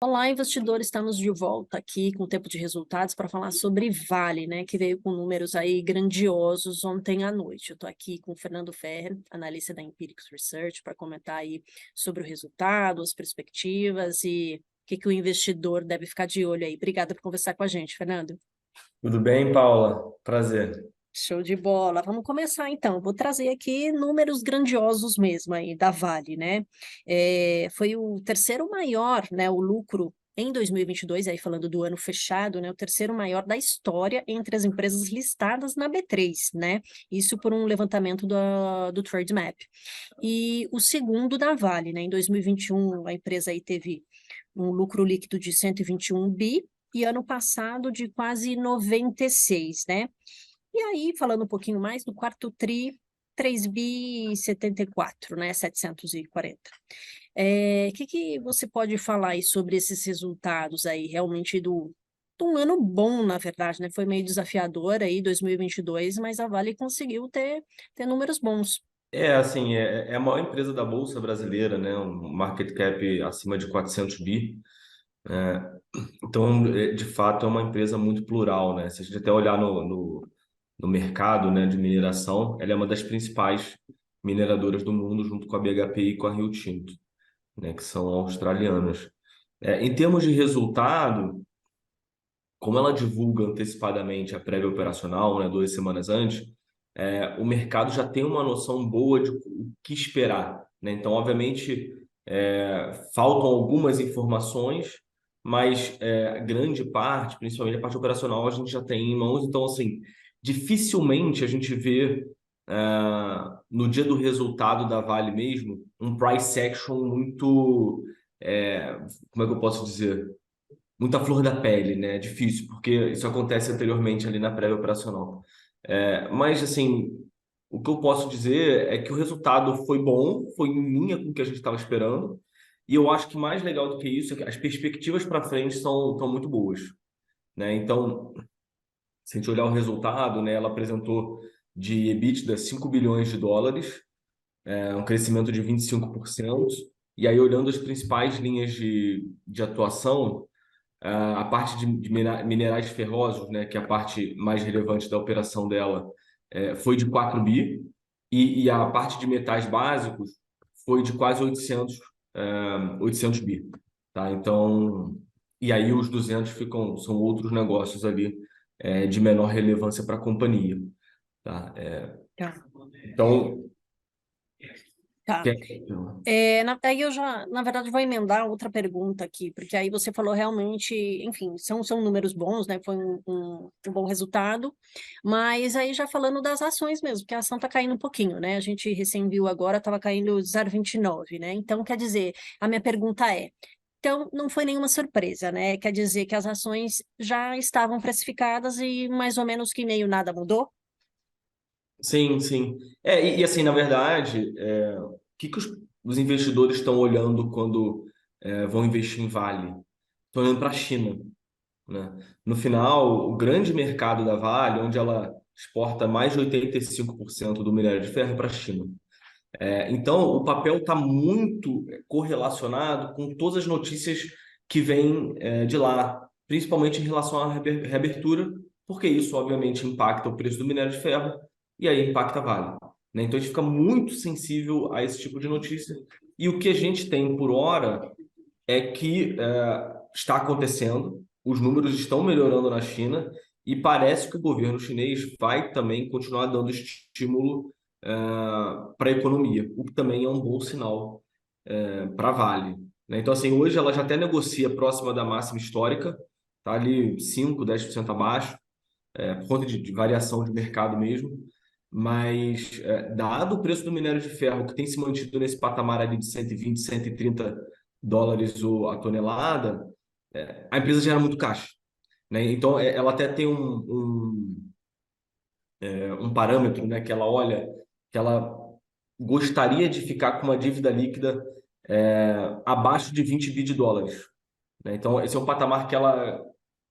Olá, investidores, estamos de volta aqui com o tempo de resultados para falar sobre Vale, né, que veio com números aí grandiosos ontem à noite. Eu estou aqui com o Fernando Ferrer, analista da Empirics Research, para comentar aí sobre o resultado, as perspectivas e o que o investidor deve ficar de olho aí. Obrigada por conversar com a gente, Fernando. Tudo bem, Paula? Prazer. Show de bola. Vamos começar então. Vou trazer aqui números grandiosos mesmo aí da Vale, né? Foi o terceiro maior, né? O lucro em 2022, aí falando do ano fechado, né? O terceiro maior da história entre as empresas listadas na B3, né? Isso por um levantamento do Trademap. E o segundo da Vale, né? Em 2021, a empresa aí teve um lucro líquido de 121 bi e ano passado de quase 96, né? E aí, falando um pouquinho mais, no quarto TRI, 3 bi 74, né? 740. Que você pode falar aí sobre esses resultados aí, realmente de um ano bom, na verdade, né? Foi meio desafiador aí, 2022, mas a Vale conseguiu ter números bons. Assim, é a maior empresa da Bolsa Brasileira, né? Um market cap acima de 400 bi. É, então, de fato, é uma empresa muito plural, né? Se a gente até olhar no mercado, né, de mineração, ela é uma das principais mineradoras do mundo, junto com a BHP e com a Rio Tinto, né? Que são australianas. Em termos de resultado, como ela divulga antecipadamente a prévia operacional, né, 2 semanas antes, o mercado já tem uma noção boa de o que esperar, né? Então, obviamente, faltam algumas informações, mas grande parte, principalmente a parte operacional, a gente já tem em mãos. Então, assim, dificilmente a gente vê no dia do resultado da Vale mesmo um price action muito, como é que eu posso dizer? Muita flor da pele, né? É difícil, porque isso acontece anteriormente ali na prévia operacional. Mas, assim, o que eu posso dizer é que o resultado foi bom, foi em linha com o que a gente estava esperando, e eu acho que mais legal do que isso é que as perspectivas para frente são muito boas, né? Então, se a gente olhar o resultado, né, ela apresentou de EBITDA 5 bilhões de dólares, um crescimento de 25%, e aí olhando as principais linhas de atuação, a parte de minerais ferrosos, né, que é a parte mais relevante da operação dela, foi de 4 bi, e a parte de metais básicos foi de quase 800 bi. Tá? Então, e aí os 200 são outros negócios ali, de menor relevância para a companhia. Tá? Tá. Então, Tá. quer- Aí eu já, na verdade, vou emendar outra pergunta aqui, porque aí você falou realmente, enfim, são números bons, né? Foi um bom resultado, mas aí já falando das ações mesmo, porque a ação está caindo um pouquinho, né? A gente recém viu agora, estava caindo 0,29, né? Então, quer dizer, a minha pergunta é, então, não foi nenhuma surpresa, né? Quer dizer que as ações já estavam precificadas e mais ou menos que meio nada mudou? sim, sim. Assim, na verdade, o que os investidores estão olhando quando vão investir em Vale? Estão olhando para a China, né? No final, o grande mercado da Vale, onde ela exporta mais de 85% do minério de ferro, é para a China. Então, o papel está muito correlacionado com todas as notícias que vêm de lá, principalmente em relação à reabertura, porque isso, obviamente, impacta o preço do minério de ferro e aí impacta a Vale, né? Então, a gente fica muito sensível a esse tipo de notícia. E o que a gente tem por hora é que está acontecendo, os números estão melhorando na China e parece que o governo chinês vai também continuar dando estímulo para a economia, o que também é um bom sinal para a Vale, né? Então, assim, hoje ela já até negocia próxima da máxima histórica, tá ali 5, 10% abaixo, por conta de variação de mercado mesmo. Mas, dado o preço do minério de ferro, que tem se mantido nesse patamar ali de 120, 130 dólares a tonelada, a empresa gera muito caixa, né? Então, ela até tem um parâmetro, né, que ela olha, que ela gostaria de ficar com uma dívida líquida abaixo de 20 bi de dólares, né? Então, esse é um patamar que ela,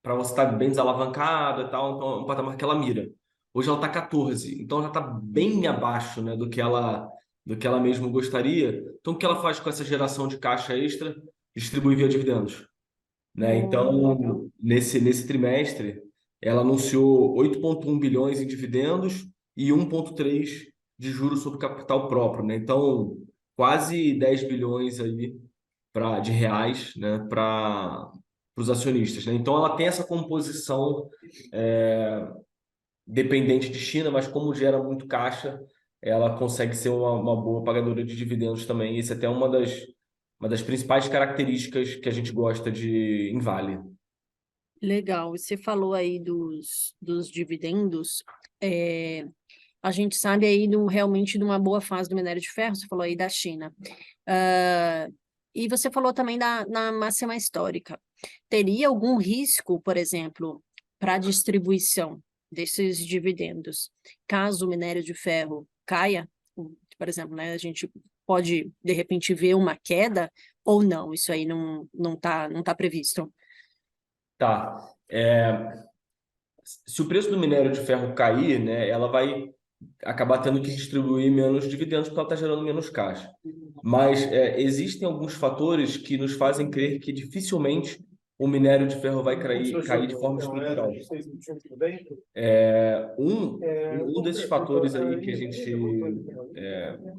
para você estar bem desalavancada e tal, então é um patamar que ela mira. Hoje ela está 14, então já está bem abaixo, né, do que ela mesmo gostaria. Então, o que ela faz com essa geração de caixa extra? Distribui via dividendos. né? Legal. Então, nesse trimestre, ela anunciou 8,1 bilhões em dividendos e 1,3 de juros sobre capital próprio, né? Então, quase 10 bilhões aí de reais, né, para os acionistas, né? Então, ela tem essa composição dependente de China, mas como gera muito caixa, ela consegue ser uma boa pagadora de dividendos também. Isso é até uma das principais características que a gente gosta de em Vale. Legal. Você falou aí dos dividendos. É, a gente sabe aí realmente de uma boa fase do minério de ferro, você falou aí da China. Ah, e você falou também na máxima histórica. Teria algum risco, por exemplo, para a distribuição desses dividendos, caso o minério de ferro caia? Por exemplo, né, a gente pode, de repente, ver uma queda ou não? Isso aí não tá previsto. Tá. Se o preço do minério de ferro cair, né, ela vai acabar tendo que distribuir menos dividendos porque ela está gerando menos caixa. Mas existem alguns fatores que nos fazem crer que dificilmente o minério de ferro vai cair de forma estrutural. Um desses fatores aí que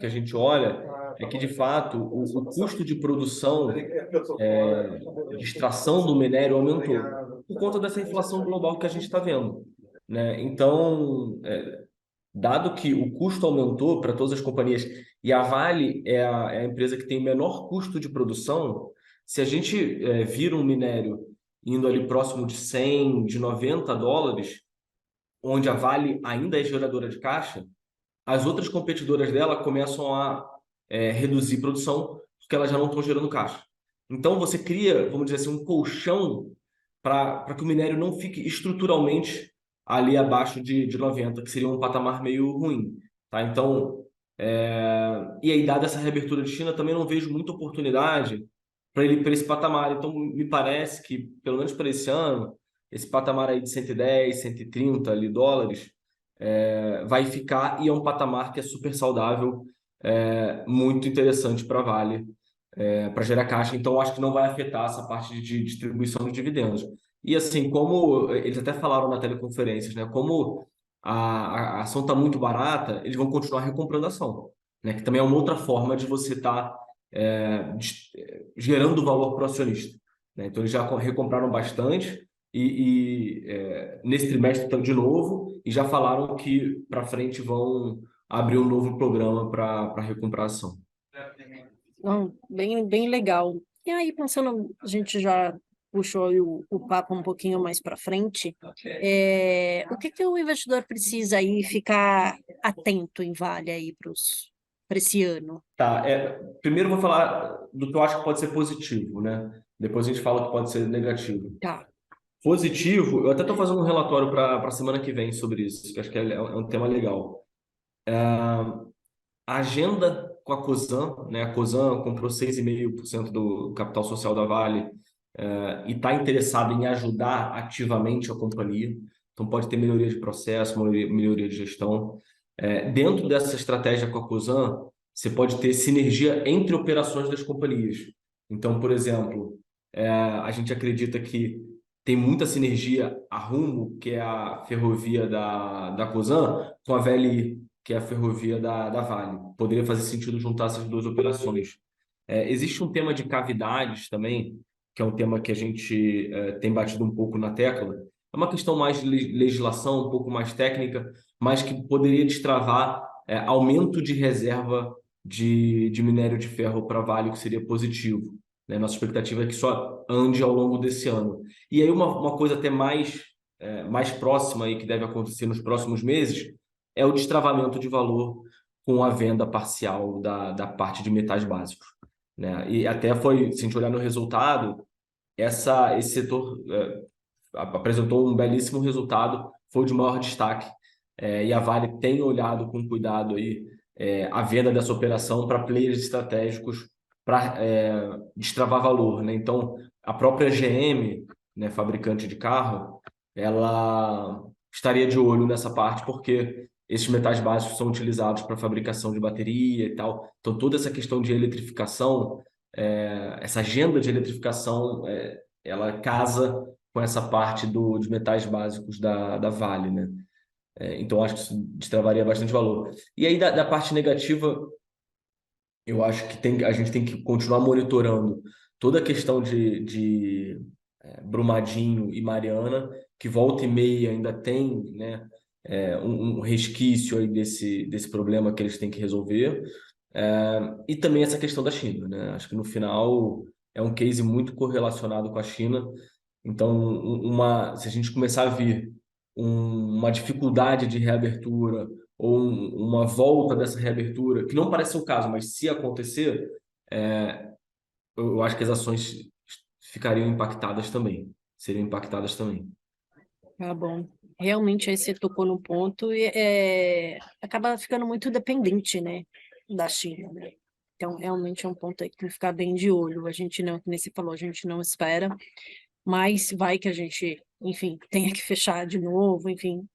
a gente olha é que, de fato, o custo de produção, de extração do minério aumentou por conta dessa inflação global que a gente está vendo, né? Então, dado que o custo aumentou para todas as companhias e a Vale é a empresa que tem o menor custo de produção, se a gente vira um minério indo ali próximo de 100, de US$ 90, onde a Vale ainda é geradora de caixa, as outras competidoras dela começam a reduzir produção porque elas já não estão gerando caixa. Então você cria, vamos dizer assim, um colchão para que o minério não fique estruturalmente ali abaixo de 90, que seria um patamar meio ruim, tá? Então, e aí, dada essa reabertura de China, também não vejo muita oportunidade para ele para esse patamar. Então, me parece que, pelo menos para esse ano, esse patamar aí de 110, 130 ali, dólares, vai ficar e é um patamar que é super saudável, muito interessante para a Vale, para gerar caixa. Então, acho que não vai afetar essa parte de distribuição de dividendos. E assim, como eles até falaram na teleconferências, né? Como a ação está muito barata, eles vão continuar recomprando a ação, né? Que também é uma outra forma de você estar gerando valor para o acionista, né? Então, eles já recompraram bastante nesse trimestre estão de novo e já falaram que para frente vão abrir um novo programa para recomprar a ação. Não, bem legal. E aí, pensando, a gente já puxou aí o papo um pouquinho mais para frente, o que que o investidor precisa aí ficar atento em Vale aí para esse ano? Tá, primeiro eu vou falar do que eu acho que pode ser positivo, né? Depois a gente fala o que pode ser negativo. Tá. Positivo, eu até estou fazendo um relatório para a semana que vem sobre isso, que acho que é um tema legal. A agenda com a Cosan, né? A Cosan comprou 6,5% do capital social da Vale, e está interessada em ajudar ativamente a companhia. Então pode ter melhoria de processo, melhoria de gestão. Dentro dessa estratégia com a Cosan, você pode ter sinergia entre operações das companhias. Então, por exemplo, a gente acredita que tem muita sinergia a Rumo, que é a ferrovia da Cosan, com a VLI, que é a ferrovia da Vale. Poderia fazer sentido juntar essas duas operações. Existe um tema de cavidades também, que é um tema que a gente tem batido um pouco na tecla. É uma questão mais de legislação, um pouco mais técnica, mas que poderia destravar aumento de reserva de minério de ferro para Vale, o que seria positivo, né? Nossa expectativa é que só ande ao longo desse ano. E aí uma coisa até mais próxima aí que deve acontecer nos próximos meses é o destravamento de valor com a venda parcial da parte de metais básicos, né? E até foi, se a gente olhar no resultado, esse setor apresentou um belíssimo resultado, foi o de maior destaque. E a Vale tem olhado com cuidado aí a venda dessa operação para players estratégicos para destravar valor, né? Então, a própria GM, né, fabricante de carro, ela estaria de olho nessa parte porque esses metais básicos são utilizados para fabricação de bateria e tal. Então, toda essa questão de eletrificação, essa agenda de eletrificação ela casa com essa parte dos metais básicos da Vale, né? Então, acho que isso destravaria bastante valor. E aí, da parte negativa, eu acho que a gente tem que continuar monitorando toda a questão de Brumadinho e Mariana, que volta e meia ainda tem, né, um resquício aí desse problema que eles têm que resolver. E também essa questão da China, né? Acho que no final é um case muito correlacionado com a China. Então, se a gente começar a ver uma dificuldade de reabertura ou uma volta dessa reabertura, que não parece ser o caso, mas se acontecer, eu acho que as ações ficariam impactadas também, seriam impactadas também. Tá bom. Realmente aí você tocou no ponto e acaba ficando muito dependente, né, da China, né? Então, realmente é um ponto aí que tem que ficar bem de olho. A gente não, como você falou, a gente não espera, mas vai que a gente, enfim, tenha que fechar de novo, enfim,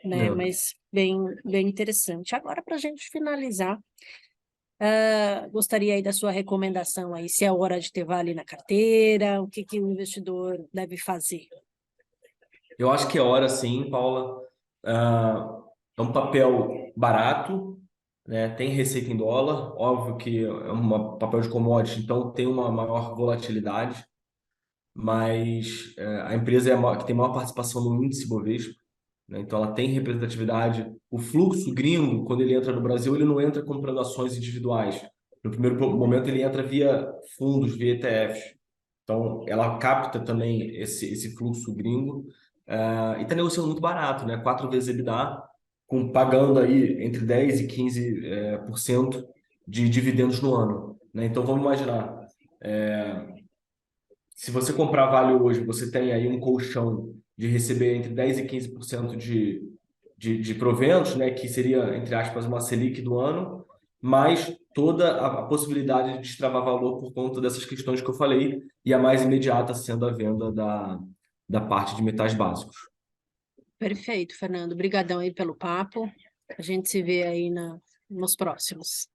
né? É. Mas bem interessante. Agora, para a gente finalizar, gostaria aí da sua recomendação aí, se é hora de ter vale na carteira, o que que o investidor deve fazer? Eu acho que é hora, sim, Paula. É um papel barato, né? Tem receita em dólar, óbvio que é um papel de commodity, então tem uma maior volatilidade, mas a empresa que tem maior participação no índice Bovespa, né? Então ela tem representatividade. O fluxo gringo, quando ele entra no Brasil, ele não entra comprando ações individuais. No primeiro momento, ele entra via fundos, via ETFs. Então, ela capta também esse fluxo gringo e está negociando muito barato, né? 4 vezes EBITDA, pagando aí entre 10 e 15 por cento de dividendos no ano, né? Então, vamos imaginar, se você comprar Vale hoje, você tem aí um colchão de receber entre 10 e 15% de proventos, né? Que seria, entre aspas, uma Selic do ano, mais toda a possibilidade de destravar valor por conta dessas questões que eu falei, e a mais imediata sendo a venda da parte de metais básicos. Perfeito, Fernando. Obrigadão aí pelo papo. A gente se vê aí nos próximos.